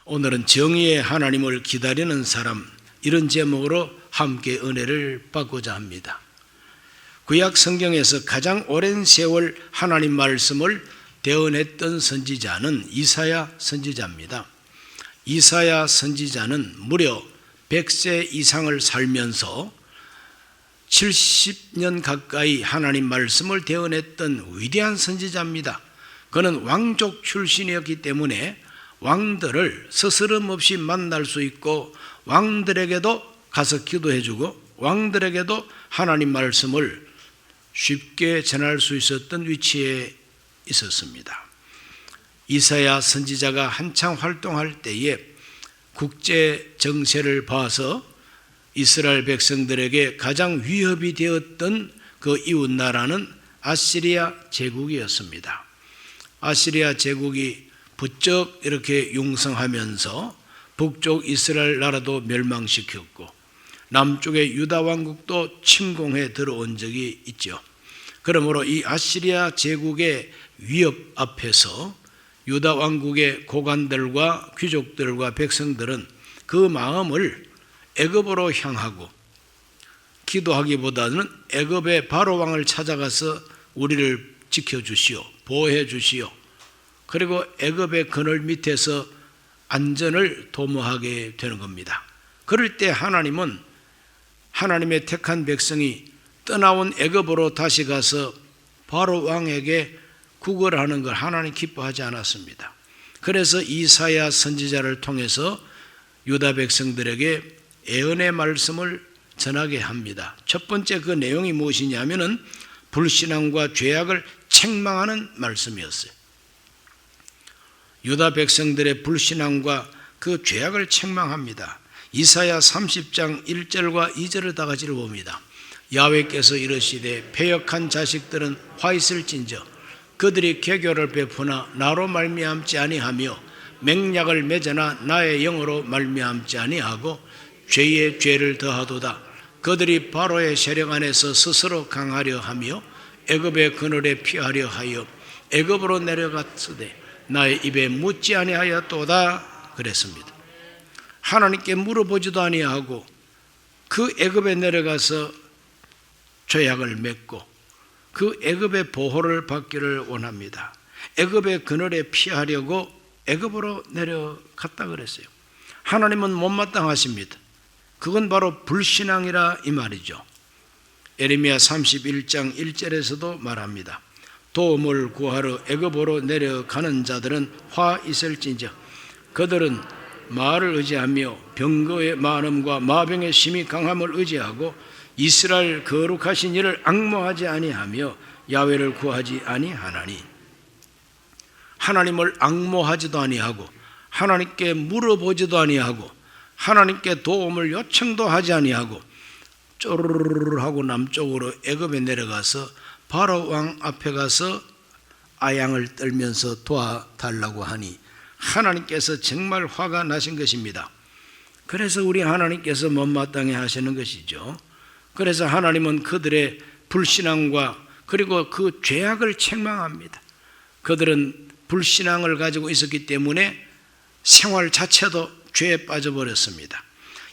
오늘은 정의의 하나님을 기다리는 사람, 이런 제목으로 함께 은혜를 받고자 합니다. 구약 성경에서 가장 오랜 세월 하나님 말씀을 대언했던 선지자는 이사야 선지자입니다. 이사야 선지자는 무려 100세 이상을 살면서 70년 가까이 하나님 말씀을 대언했던 위대한 선지자입니다. 그는 왕족 출신이었기 때문에 왕들을 스스럼 없이 만날 수 있고 왕들에게도 가서 기도해주고 왕들에게도 하나님 말씀을 쉽게 전할 수 있었던 위치에 있었습니다. 이사야 선지자가 한창 활동할 때에 국제 정세를 봐서 이스라엘 백성들에게 가장 위협이 되었던 그 이웃 나라는 아시리아 제국이었습니다. 아시리아 제국이 부쩍 이렇게 용성하면서 북쪽 이스라엘 나라도 멸망시켰고 남쪽의 유다 왕국도 침공해 들어온 적이 있죠. 그러므로 이 아시리아 제국의 위협 앞에서 유다 왕국의 고관들과 귀족들과 백성들은 그 마음을 애굽으로 향하고 기도하기보다는 애굽의 바로 왕을 찾아가서 우리를 지켜주시오, 보호해 주시오. 그리고 애굽의 그늘 밑에서 안전을 도모하게 되는 겁니다. 그럴 때 하나님은 하나님의 택한 백성이 떠나온 애굽으로 다시 가서 바로 왕에게 구걸하는 걸 하나님 기뻐하지 않았습니다. 그래서 이사야 선지자를 통해서 유다 백성들에게 애언의 말씀을 전하게 합니다. 첫 번째 그 내용이 무엇이냐면은 불신앙과 죄악을 책망하는 말씀이었어요. 유다 백성들의 불신앙과 그 죄악을 책망합니다. 이사야 30장 1절과 2절을 다 같이 봅니다. 야훼께서 이르시되 패역한 자식들은 화 있을진저 그들이 개교를 베푸나 나로 말미암지 아니하며 맹약을 맺으나 나의 영으로 말미암지 아니하고 죄의 죄를 더하도다. 그들이 바로의 세력 안에서 스스로 강하려 하며 애굽의 그늘에 피하려 하여 애굽으로 내려갔으되 나의 입에 묻지 아니하였도다 그랬습니다. 하나님께 물어보지도 아니하고 그 애굽에 내려가서 죄악을 맺고 그 애굽의 보호를 받기를 원합니다. 애굽의 그늘에 피하려고 애굽으로 내려갔다 그랬어요. 하나님은 못마땅하십니다. 그건 바로 불신앙이라 이 말이죠. 에레미야 31장 1절에서도 말합니다. 도움을 구하러 애굽으로 내려가는 자들은 화 있을진저 그들은 말을 의지하며 병거의 많음과 마병의 심히 강함을 의지하고 이스라엘 거룩하신 이를 앙모하지 아니하며 야훼를 구하지 아니하나니 하나님을 앙모하지도 아니하고 하나님께 물어보지도 아니하고 하나님께 도움을 요청도 하지 아니하고 쪼르르르 하고 남쪽으로 애굽에 내려가서 바로 왕 앞에 가서 아양을 떨면서 도와달라고 하니 하나님께서 정말 화가 나신 것입니다. 그래서 우리 하나님께서 못마땅해 하시는 것이죠. 그래서 하나님은 그들의 불신앙과 그리고 그 죄악을 책망합니다. 그들은 불신앙을 가지고 있었기 때문에 생활 자체도 죄에 빠져버렸습니다.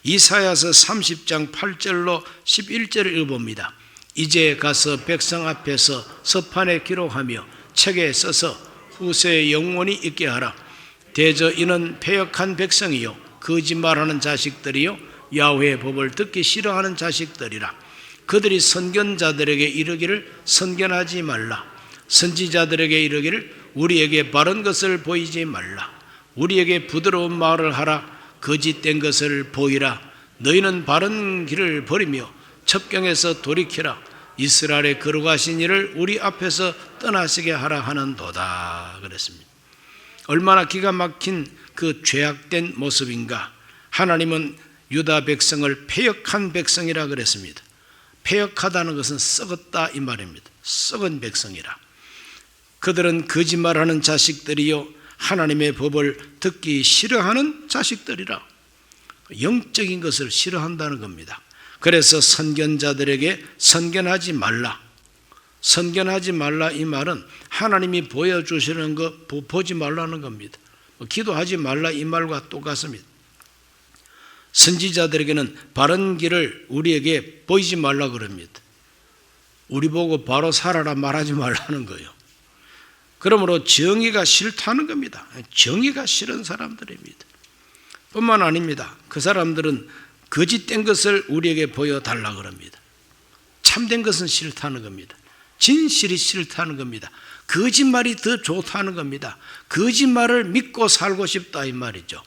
이사야서 30장 8절로 11절을 읽어봅니다. 이제 가서 백성 앞에서 서판에 기록하며 책에 써서 후세에 영원히 있게 하라. 대저 이는 패역한 백성이요 거짓말하는 자식들이요 야훼의 법을 듣기 싫어하는 자식들이라. 그들이 선견자들에게 이르기를 선견하지 말라. 선지자들에게 이르기를 우리에게 바른 것을 보이지 말라. 우리에게 부드러운 말을 하라. 거짓된 것을 보이라. 너희는 바른 길을 버리며 첩경에서 돌이키라. 이스라엘의 거룩하신 이를 우리 앞에서 떠나시게 하라 하는도다 그랬습니다. 얼마나 기가 막힌 그 죄악된 모습인가. 하나님은 유다 백성을 패역한 백성이라 그랬습니다. 패역하다는 것은 썩었다 이 말입니다. 썩은 백성이라. 그들은 거짓말하는 자식들이요 하나님의 법을 듣기 싫어하는 자식들이라. 영적인 것을 싫어한다는 겁니다. 그래서 선견자들에게 선견하지 말라. 선견하지 말라 이 말은 하나님이 보여주시는 거 보지 말라는 겁니다. 기도하지 말라 이 말과 똑같습니다. 선지자들에게는 바른 길을 우리에게 보이지 말라 그럽니다. 우리 보고 바로 살아라 말하지 말라는 거예요. 그러므로 정의가 싫다는 겁니다. 정의가 싫은 사람들입니다. 뿐만 아닙니다. 그 사람들은 거짓된 것을 우리에게 보여달라 그럽니다. 참된 것은 싫다는 겁니다. 진실이 싫다는 겁니다. 거짓말이 더 좋다는 겁니다. 거짓말을 믿고 살고 싶다 이 말이죠.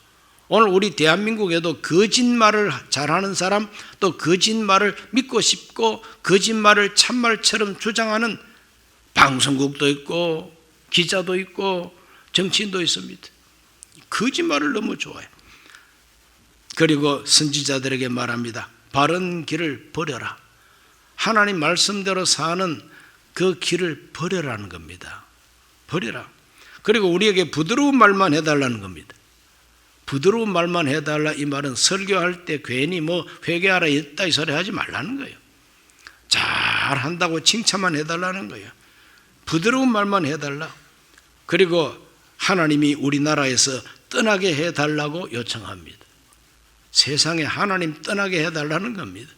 오늘 우리 대한민국에도 거짓말을 잘하는 사람, 또 거짓말을 믿고 싶고 거짓말을 참말처럼 주장하는 방송국도 있고 기자도 있고 정치인도 있습니다. 거짓말을 너무 좋아해요. 그리고 선지자들에게 말합니다. 바른 길을 버려라. 하나님 말씀대로 사는 그 길을 버려라는 겁니다. 버려라. 그리고 우리에게 부드러운 말만 해달라는 겁니다. 부드러운 말만 해달라 이 말은 설교할 때 괜히 뭐 회개하라 했다 이 소리 하지 말라는 거예요. 잘한다고 칭찬만 해달라는 거예요. 부드러운 말만 해달라. 그리고 하나님이 우리나라에서 떠나게 해달라고 요청합니다. 세상에 하나님 떠나게 해달라는 겁니다.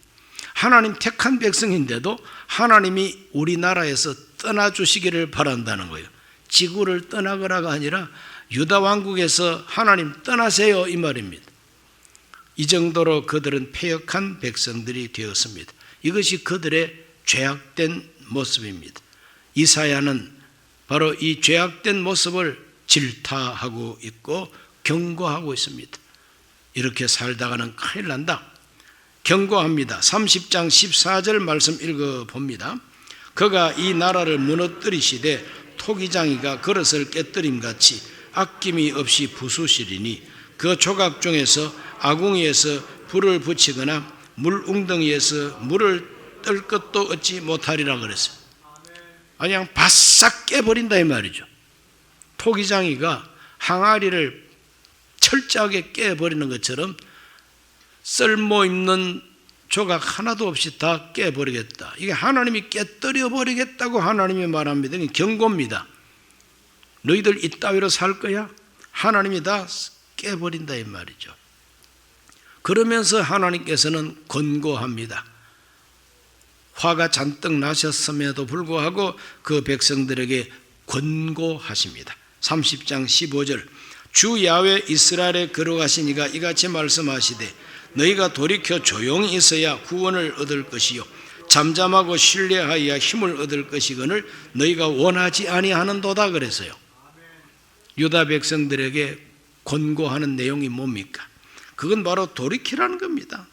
하나님 택한 백성인데도 하나님이 우리나라에서 떠나주시기를 바란다는 거예요. 지구를 떠나거라가 아니라 유다 왕국에서 하나님 떠나세요 이 말입니다. 이 정도로 그들은 패역한 백성들이 되었습니다. 이것이 그들의 죄악된 모습입니다. 이사야는 바로 이 죄악된 모습을 질타하고 있고 경고하고 있습니다. 이렇게 살다가는 큰일 난다. 경고합니다. 30장 14절 말씀 읽어봅니다. 그가 이 나라를 무너뜨리시되 토기장이가 그릇을 깨뜨림같이 아낌이 없이 부수시리니 그 조각 중에서 아궁이에서 불을 붙이거나 물웅덩이에서 물을 뜰 것도 얻지 못하리라 그랬어요. 그냥 바싹 깨버린다 이 말이죠. 토기장이가 항아리를 철저하게 깨버리는 것처럼 쓸모있는 조각 하나도 없이 다 깨버리겠다. 이게 하나님이 깨뜨려 버리겠다고 하나님이 말합니다. 이게 경고입니다. 너희들 이따위로 살 거야? 하나님이 다 깨버린다 이 말이죠. 그러면서 하나님께서는 권고합니다. 화가 잔뜩 나셨음에도 불구하고 그 백성들에게 권고하십니다. 30장 15절 주 야훼 이스라엘의 거룩하신 이가 이같이 말씀하시되 너희가 돌이켜 조용히 있어야 구원을 얻을 것이요 잠잠하고 신뢰하여야 힘을 얻을 것이거늘 너희가 원하지 아니하는도다 그랬어요. 유다 백성들에게 권고하는 내용이 뭡니까? 그건 바로 돌이키라는 겁니다.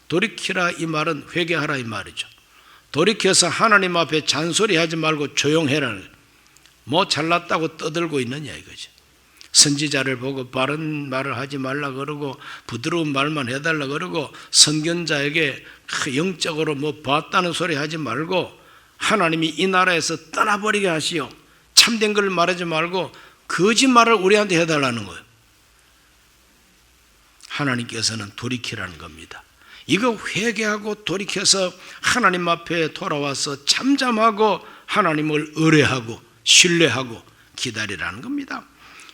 돌이키라 이 말은 회개하라 이 말이죠. 돌이켜서 하나님 앞에 잔소리하지 말고 조용해라. 뭐 잘났다고 떠들고 있느냐 이거죠. 선지자를 보고 바른 말을 하지 말라 그러고 부드러운 말만 해달라 그러고 선견자에게 영적으로 뭐 봤다는 소리 하지 말고 하나님이 이 나라에서 떠나버리게 하시오. 참된 걸 말하지 말고 거짓말을 우리한테 해달라는 거예요. 하나님께서는 돌이키라는 겁니다. 이거 회개하고 돌이켜서 하나님 앞에 돌아와서 잠잠하고 하나님을 의뢰하고 신뢰하고 기다리라는 겁니다.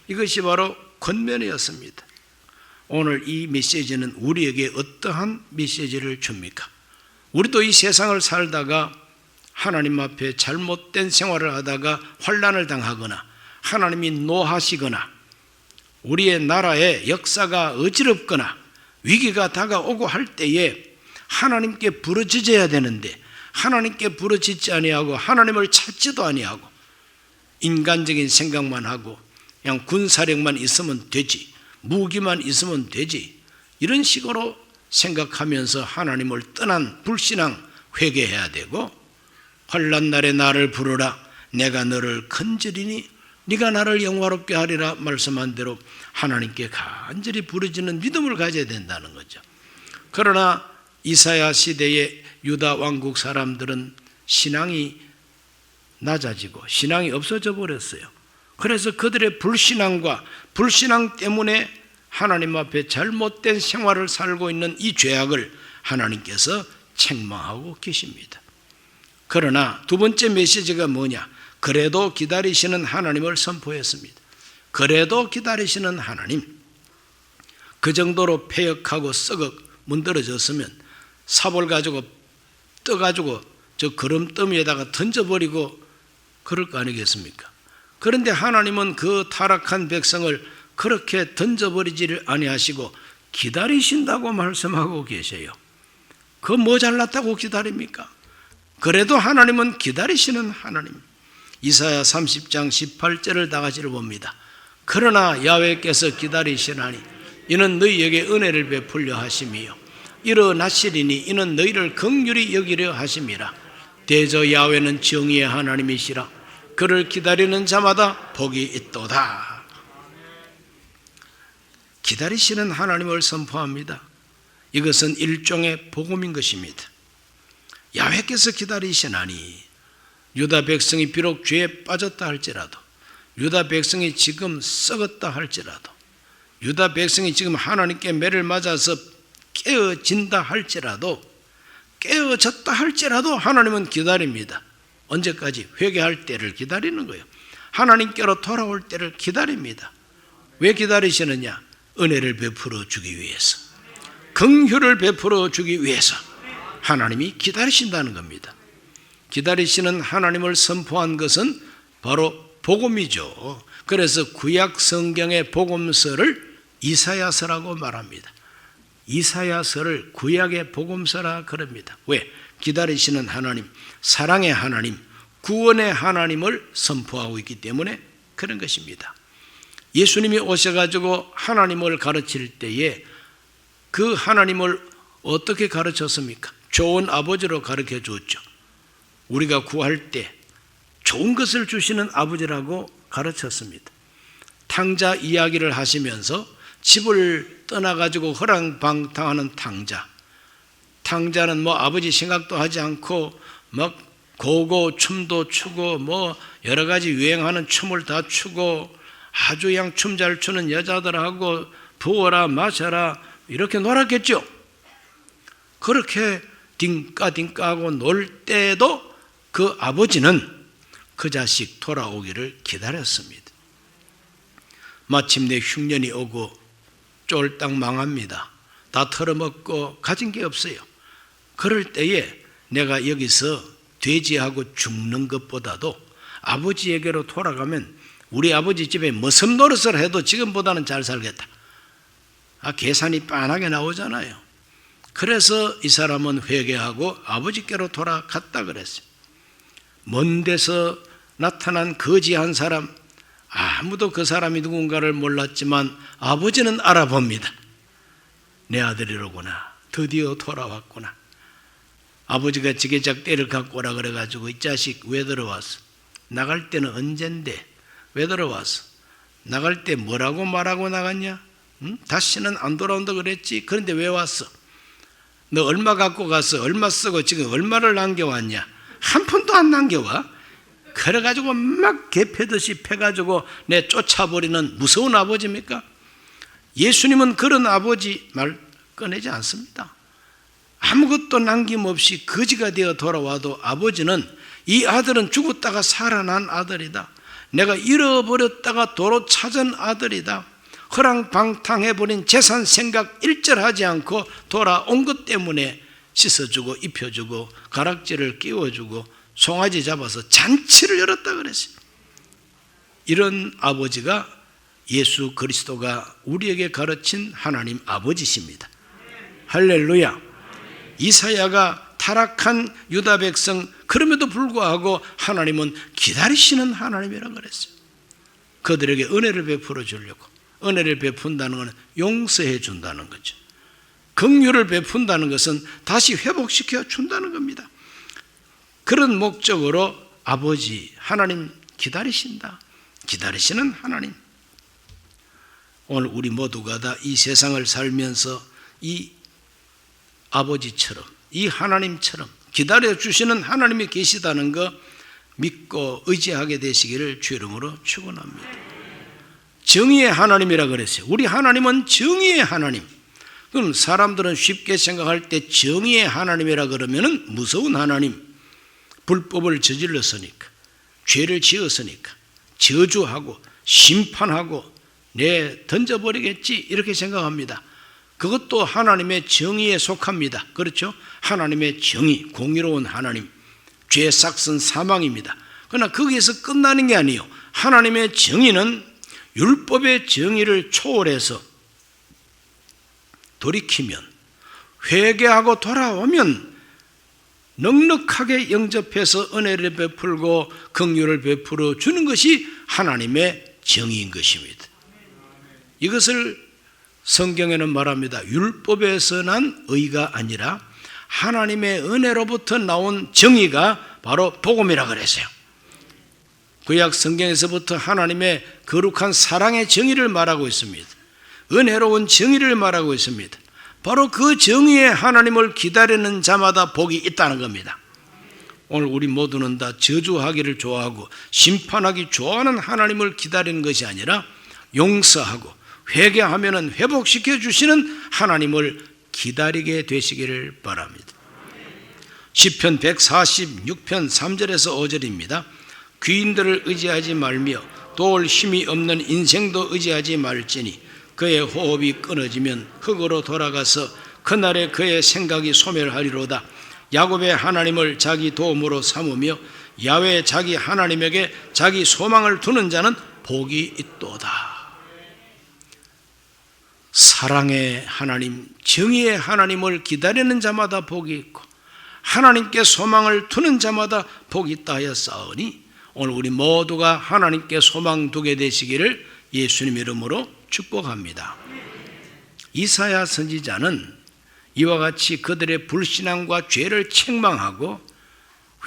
이것이 바로 권면이었습니다. 오늘 이 메시지는 우리에게 어떠한 메시지를 줍니까? 우리도 이 세상을 살다가 하나님 앞에 잘못된 생활을 하다가 환난을 당하거나 하나님이 노하시거나 우리의 나라의 역사가 어지럽거나 위기가 다가오고 할 때에 하나님께 부르짖어야 되는데 하나님께 부르짖지 아니하고 하나님을 찾지도 아니하고 인간적인 생각만 하고 그냥 군사력만 있으면 되지, 무기만 있으면 되지, 이런 식으로 생각하면서 하나님을 떠난 불신앙 회개해야 되고, 환난 날에 나를 부르라 내가 너를 건지리니 네가 나를 영화롭게 하리라 말씀한 대로 하나님께 간절히 부르짖는 믿음을 가져야 된다는 거죠. 그러나 이사야 시대의 유다 왕국 사람들은 신앙이 낮아지고 신앙이 없어져 버렸어요. 그래서 그들의 불신앙과 불신앙 때문에 하나님 앞에 잘못된 생활을 살고 있는 이 죄악을 하나님께서 책망하고 계십니다. 그러나 두 번째 메시지가 뭐냐? 그래도 기다리시는 하나님을 선포했습니다. 그래도 기다리시는 하나님, 그 정도로 폐역하고 썩어 문드러졌으면 삽을 가지고 떠가지고 저 거름더미에다가 던져버리고 그럴 거 아니겠습니까? 그런데 하나님은 그 타락한 백성을 그렇게 던져버리지를 아니하시고 기다리신다고 말씀하고 계세요. 그 모자랐다고 기다립니까? 그래도 하나님은 기다리시는 하나님. 이사야 30장 18절을 다 같이 봅니다. 그러나 야훼께서 기다리시나니 이는 너희에게 은혜를 베풀려 하심이요 일어나시리니 이는 너희를 긍휼히 여기려 하심이라. 대저 야훼는 정의의 하나님이시라. 그를 기다리는 자마다 복이 있도다. 기다리시는 하나님을 선포합니다. 이것은 일종의 복음인 것입니다. 야훼께서 기다리시나니 유다 백성이 비록 죄에 빠졌다 할지라도, 유다 백성이 지금 썩었다 할지라도, 유다 백성이 지금 하나님께 매를 맞아서 깨어진다 할지라도, 깨어졌다 할지라도 하나님은 기다립니다. 언제까지? 회개할 때를 기다리는 거예요. 하나님께로 돌아올 때를 기다립니다. 왜 기다리시느냐? 은혜를 베풀어 주기 위해서, 긍휼을 베풀어 주기 위해서 하나님이 기다리신다는 겁니다. 기다리시는 하나님을 선포한 것은 바로 복음이죠. 그래서 구약 성경의 복음서를 이사야서라고 말합니다. 이사야서를 구약의 복음서라 그럽니다. 왜? 기다리시는 하나님, 사랑의 하나님, 구원의 하나님을 선포하고 있기 때문에 그런 것입니다. 예수님이 오셔가지고 하나님을 가르칠 때에 그 하나님을 어떻게 가르쳤습니까? 좋은 아버지로 가르쳐 주었죠. 우리가 구할 때 좋은 것을 주시는 아버지라고 가르쳤습니다. 탕자 이야기를 하시면서 집을 떠나가지고 허랑방탕하는 탕자. 탕자는 뭐 아버지 생각도 하지 않고 막 고고 춤도 추고 뭐 여러 가지 유행하는 춤을 다 추고 아주 그냥 춤 잘 추는 여자들하고 부어라 마셔라 이렇게 놀았겠죠. 그렇게 딩까딩까하고 놀 때도 그 아버지는 그 자식 돌아오기를 기다렸습니다. 마침내 흉년이 오고 쫄딱 망합니다. 다 털어먹고 가진 게 없어요. 그럴 때에 내가 여기서 돼지하고 죽는 것보다도 아버지에게로 돌아가면 우리 아버지 집에 머슴 노릇을 해도 지금보다는 잘 살겠다. 계산이 빤하게 나오잖아요. 그래서 이 사람은 회개하고 아버지께로 돌아갔다 그랬어요. 먼 데서 나타난 거지 한 사람, 아무도 그 사람이 누군가를 몰랐지만 아버지는 알아봅니다. 내 아들이로구나. 드디어 돌아왔구나. 아버지가 지게작대를 갖고 오라 그래가지고 이 자식 왜 들어왔어? 나갈 때는 언젠데 왜 들어왔어? 나갈 때 뭐라고 말하고 나갔냐? 응? 다시는 안 돌아온다 그랬지. 그런데 왜 왔어? 너 얼마 갖고 가서 얼마 쓰고 지금 얼마를 남겨왔냐? 한 푼도 안 남겨와? 그래가지고 막 개패듯이 패가지고 내 쫓아버리는 무서운 아버지입니까? 예수님은 그런 아버지 말 꺼내지 않습니다. 아무것도 남김없이 거지가 되어 돌아와도 아버지는 이 아들은 죽었다가 살아난 아들이다. 내가 잃어버렸다가 도로 찾은 아들이다. 허랑방탕해버린 재산 생각 일절하지 않고 돌아온 것 때문에 씻어주고 입혀주고 가락지를 끼워주고 송아지 잡아서 잔치를 열었다 그랬어요. 이런 아버지가 예수 그리스도가 우리에게 가르친 하나님 아버지십니다. 할렐루야. 이사야가 타락한 유다 백성, 그럼에도 불구하고 하나님은 기다리시는 하나님이라고 그랬어요. 그들에게 은혜를 베풀어 주려고. 은혜를 베푼다는 것은 용서해 준다는 거죠. 긍휼을 베푼다는 것은 다시 회복시켜 준다는 겁니다. 그런 목적으로 아버지 하나님 기다리신다. 기다리시는 하나님. 오늘 우리 모두가 다 이 세상을 살면서 이 아버지처럼, 이 하나님처럼 기다려주시는 하나님이 계시다는 거 믿고 의지하게 되시기를 주 이름으로 축원합니다. 정의의 하나님이라 그랬어요. 우리 하나님은 정의의 하나님. 그럼 사람들은 쉽게 생각할 때 정의의 하나님이라 그러면은 무서운 하나님, 불법을 저질렀으니까, 죄를 지었으니까 저주하고 심판하고 던져버리겠지 이렇게 생각합니다. 그것도 하나님의 정의에 속합니다. 그렇죠? 하나님의 정의, 공의로운 하나님, 죄 삭은 사망입니다. 그러나 거기에서 끝나는 게 아니에요. 하나님의 정의는 율법의 정의를 초월해서 돌이키면, 회개하고 돌아오면 넉넉하게 영접해서 은혜를 베풀고 긍휼을 베풀어 주는 것이 하나님의 정의인 것입니다. 이것을 성경에는 말합니다. 율법에서 난 의가 아니라 하나님의 은혜로부터 나온 정의가 바로 복음이라 그랬어요. 구약 성경에서부터 하나님의 거룩한 사랑의 정의를 말하고 있습니다. 은혜로운 정의를 말하고 있습니다. 바로 그 정의에 하나님을 기다리는 자마다 복이 있다는 겁니다. 오늘 우리 모두는 다 저주하기를 좋아하고 심판하기 좋아하는 하나님을 기다리는 것이 아니라 용서하고 회개하면 회복시켜 주시는 하나님을 기다리게 되시기를 바랍니다. 시편 146편 3절에서 5절입니다. 귀인들을 의지하지 말며 도울 힘이 없는 인생도 의지하지 말지니 그의 호흡이 끊어지면 흙으로 돌아가서 그날에 그의 생각이 소멸하리로다. 야곱의 하나님을 자기 도움으로 삼으며 야훼 자기 하나님에게 자기 소망을 두는 자는 복이 있도다. 사랑의 하나님, 정의의 하나님을 기다리는 자마다 복이 있고 하나님께 소망을 두는 자마다 복이 있다 하였사오니 오늘 우리 모두가 하나님께 소망 두게 되시기를 예수님 이름으로 축복합니다. 이사야 선지자는 이와 같이 그들의 불신앙과 죄를 책망하고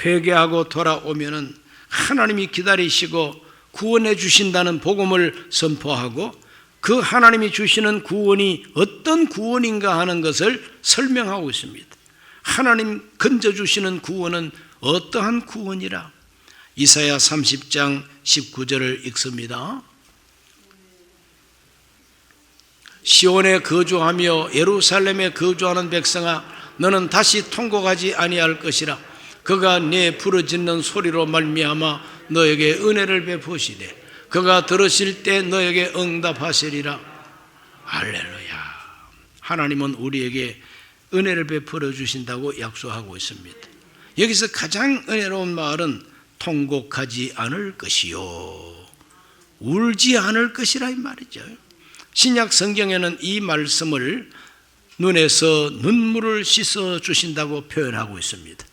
회개하고 돌아오면은 하나님이 기다리시고 구원해 주신다는 복음을 선포하고 그 하나님이 주시는 구원이 어떤 구원인가 하는 것을 설명하고 있습니다. 하나님 건져주시는 구원은 어떠한 구원이라? 이사야 30장 19절을 읽습니다. 시온에 거주하며 예루살렘에 거주하는 백성아, 너는 다시 통곡하지 아니할 것이라. 그가 네 부르짖는 소리로 말미암아 너에게 은혜를 베푸시되 그가 들으실 때 너에게 응답하시리라. 할렐루야. 하나님은 우리에게 은혜를 베풀어 주신다고 약속하고 있습니다. 여기서 가장 은혜로운 말은 통곡하지 않을 것이요 울지 않을 것이라 이 말이죠. 신약 성경에는 이 말씀을 눈에서 눈물을 씻어 주신다고 표현하고 있습니다.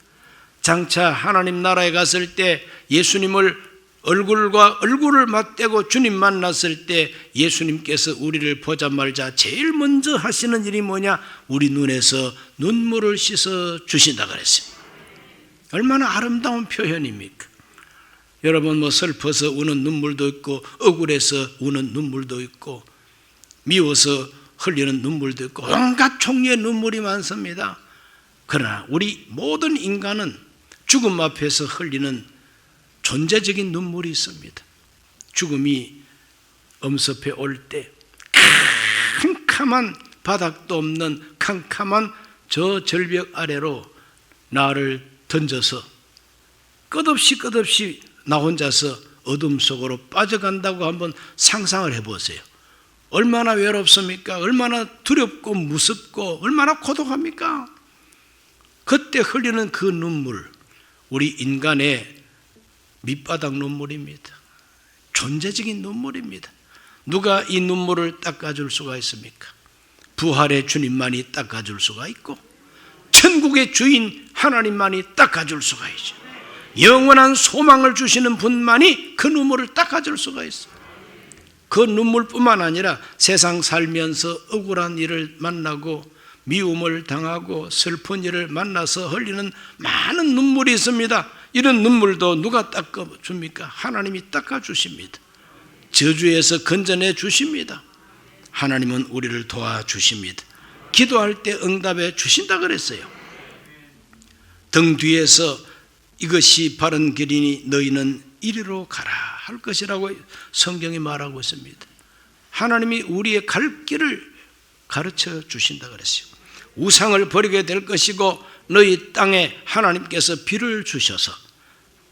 장차 하나님 나라에 갔을 때 예수님을 얼굴과 얼굴을 맞대고 주님 만났을 때 예수님께서 우리를 보자 말자 제일 먼저 하시는 일이 뭐냐? 우리 눈에서 눈물을 씻어 주신다 그랬습니다. 얼마나 아름다운 표현입니까? 여러분 슬퍼서 우는 눈물도 있고 억울해서 우는 눈물도 있고 미워서 흘리는 눈물도 있고 온갖 종류의 눈물이 많습니다. 그러나 우리 모든 인간은 죽음 앞에서 흘리는 존재적인 눈물이 있습니다. 죽음이 엄습해 올 때 캄캄한 바닥도 없는 캄캄한 저 절벽 아래로 나를 던져서 끝없이 나 혼자서 어둠 속으로 빠져간다고 한번 상상을 해보세요. 얼마나 외롭습니까? 얼마나 두렵고 무섭고 얼마나 고독합니까? 그때 흘리는 그 눈물, 우리 인간의 밑바닥 눈물입니다. 존재적인 눈물입니다. 누가 이 눈물을 닦아줄 수가 있습니까? 부활의 주님만이 닦아줄 수가 있고 천국의 주인 하나님만이 닦아줄 수가 있죠. 영원한 소망을 주시는 분만이 그 눈물을 닦아줄 수가 있어요. 그 눈물뿐만 아니라 세상 살면서 억울한 일을 만나고 미움을 당하고 슬픈 일을 만나서 흘리는 많은 눈물이 있습니다. 이런 눈물도 누가 닦아줍니까? 하나님이 닦아주십니다. 저주에서 건져내 주십니다. 하나님은 우리를 도와주십니다. 기도할 때 응답해 주신다 그랬어요. 등 뒤에서 이것이 바른 길이니 너희는 이리로 가라 할 것이라고 성경이 말하고 있습니다. 하나님이 우리의 갈 길을 가르쳐 주신다 그랬어요. 우상을 버리게 될 것이고 너희 땅에 하나님께서 비를 주셔서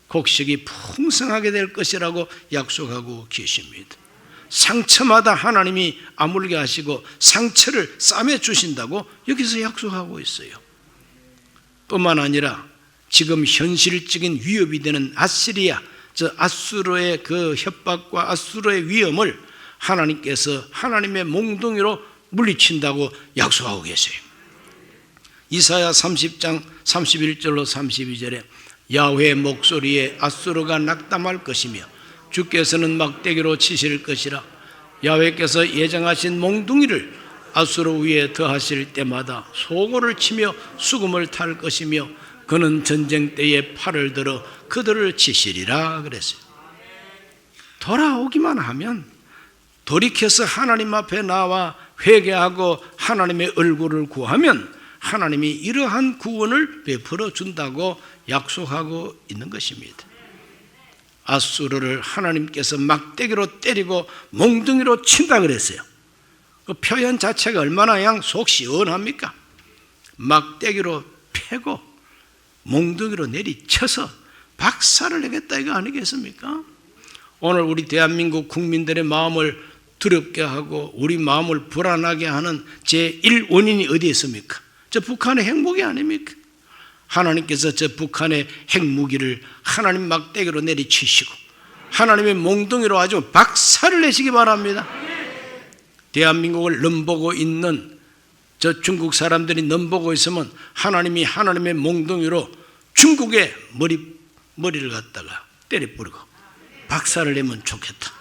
곡식이 풍성하게 될 것이라고 약속하고 계십니다. 상처마다 하나님이 아물게 하시고 상처를 싸매 주신다고 여기서 약속하고 있어요. 뿐만 아니라 지금 현실적인 위협이 되는 아시리아, 저 아수르의 그 협박과 아수르의 위험을 하나님께서 하나님의 몽둥이로 물리친다고 약속하고 계세요. 이사야 30장 31절로 32절에 야훼의 목소리에 아수르가 낙담할 것이며 주께서는 막대기로 치실 것이라. 야훼께서 예정하신 몽둥이를 아수르 위에 더하실 때마다 소고를 치며 수금을 탈 것이며 그는 전쟁 때에 팔을 들어 그들을 치시리라 그랬어요. 돌아오기만 하면, 돌이켜서 하나님 앞에 나와 회개하고 하나님의 얼굴을 구하면 하나님이 이러한 구원을 베풀어 준다고 약속하고 있는 것입니다. 아수르를 하나님께서 막대기로 때리고 몽둥이로 친다 그랬어요. 그 표현 자체가 얼마나 속 시원합니까? 막대기로 패고 몽둥이로 내리쳐서 박살을 내겠다 이거 아니겠습니까? 오늘 우리 대한민국 국민들의 마음을 두렵게 하고 우리 마음을 불안하게 하는 제1 원인이 어디에 있습니까? 저 북한의 핵무기 아닙니까? 하나님께서 저 북한의 핵무기를 하나님 막대기로 내리치시고 하나님의 몽둥이로 아주 박살을 내시기 바랍니다. 대한민국을 넘보고 있는 저 중국 사람들이 넘보고 있으면 하나님이 하나님의 몽둥이로 중국의 머리를 갖다가 때려버리고 박살을 내면 좋겠다,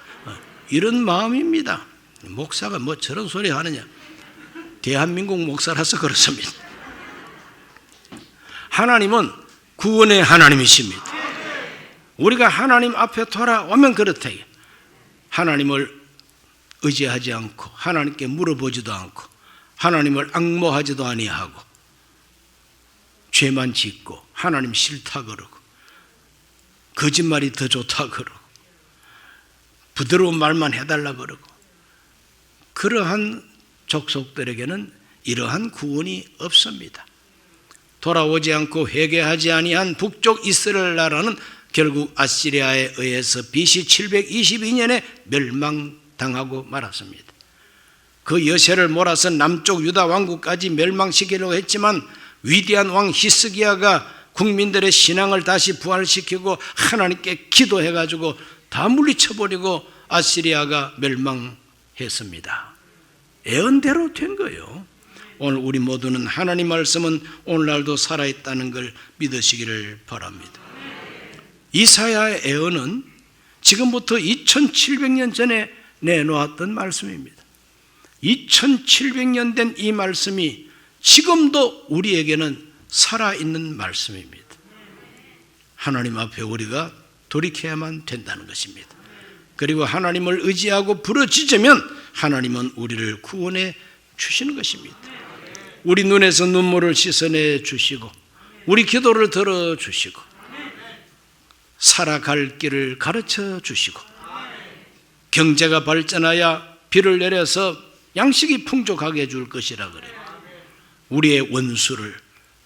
이런 마음입니다. 목사가 뭐 저런 소리 하느냐? 대한민국 목사라서 그렇습니다. 하나님은 구원의 하나님이십니다. 우리가 하나님 앞에 돌아오면 그렇다. 하나님을 의지하지 않고 하나님께 물어보지도 않고 하나님을 앙모하지도 아니하고 죄만 짓고 하나님 싫다 그러고 거짓말이 더 좋다 그러고 부드러운 말만 해달라 그러고, 그러한 족속들에게는 이러한 구원이 없습니다. 돌아오지 않고 회개하지 아니한 북쪽 이스라엘 나라는 결국 아시리아에 의해서 BC 722년에 멸망당하고 말았습니다. 그 여세를 몰아서 남쪽 유다 왕국까지 멸망시키려고 했지만 위대한 왕 히스기야가 국민들의 신앙을 다시 부활시키고 하나님께 기도해가지고 다 물리쳐버리고 아시리아가 멸망했습니다. 예언대로 된 거예요. 오늘 우리 모두는 하나님 말씀은 오늘날도 살아있다는 걸 믿으시기를 바랍니다. 이사야의 예언은 지금부터 2700년 전에 내놓았던 말씀입니다. 2700년 된 이 말씀이 지금도 우리에게는 살아있는 말씀입니다. 하나님 앞에 우리가 돌이켜야만 된다는 것입니다. 그리고 하나님을 의지하고 부르짖으면 하나님은 우리를 구원해 주시는 것입니다. 우리 눈에서 눈물을 씻어내 주시고 우리 기도를 들어주시고 살아갈 길을 가르쳐 주시고 경제가 발전하여 비를 내려서 양식이 풍족하게 해줄 것이라 그래요. 우리의 원수를,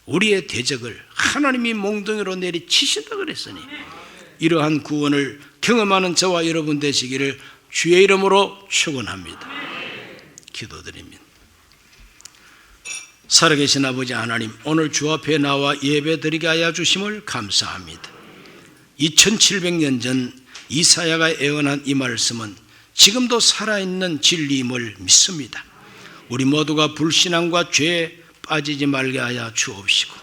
우리의 대적을 하나님이 몽둥이로 내리치신다 그랬으니 이러한 구원을 경험하는 저와 여러분 되시기를 주의 이름으로 축원합니다. 기도드립니다. 살아계신 아버지 하나님, 오늘 주 앞에 나와 예배드리게 하여 주심을 감사합니다. 2700년 전 이사야가 예언한 이 말씀은 지금도 살아있는 진리임을 믿습니다. 우리 모두가 불신앙과 죄에 빠지지 말게 하여 주옵시고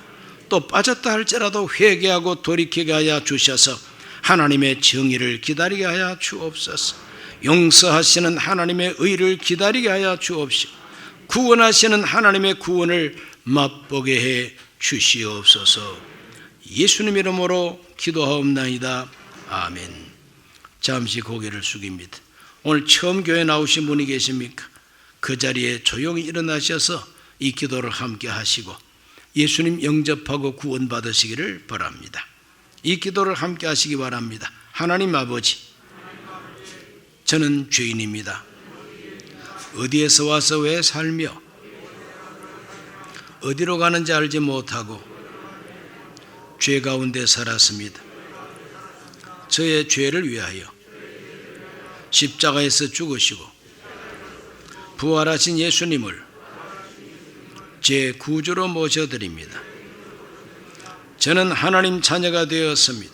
또 빠졌다 할지라도 회개하고 돌이키게 하여 주셔서 하나님의 정의를 기다리게 하여 주옵소서. 용서하시는 하나님의 의를 기다리게 하여 주옵시고 구원하시는 하나님의 구원을 맛보게 해 주시옵소서. 예수님 이름으로 기도하옵나이다. 아멘. 잠시 고개를 숙입니다. 오늘 처음 교회 나오신 분이 계십니까? 그 자리에 조용히 일어나셔서 이 기도를 함께 하시고 예수님 영접하고 구원받으시기를 바랍니다. 이 기도를 함께 하시기 바랍니다. 하나님 아버지, 저는 죄인입니다. 어디에서 와서 왜 살며 어디로 가는지 알지 못하고 죄 가운데 살았습니다. 저의 죄를 위하여 십자가에서 죽으시고 부활하신 예수님을 제 구주로 모셔드립니다. 저는 하나님 자녀가 되었습니다.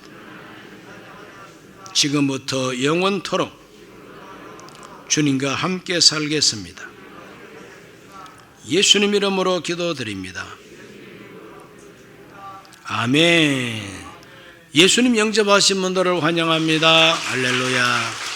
지금부터 영원토록 주님과 함께 살겠습니다. 예수님 이름으로 기도드립니다. 아멘. 예수님 영접하신 분들을 환영합니다. 할렐루야.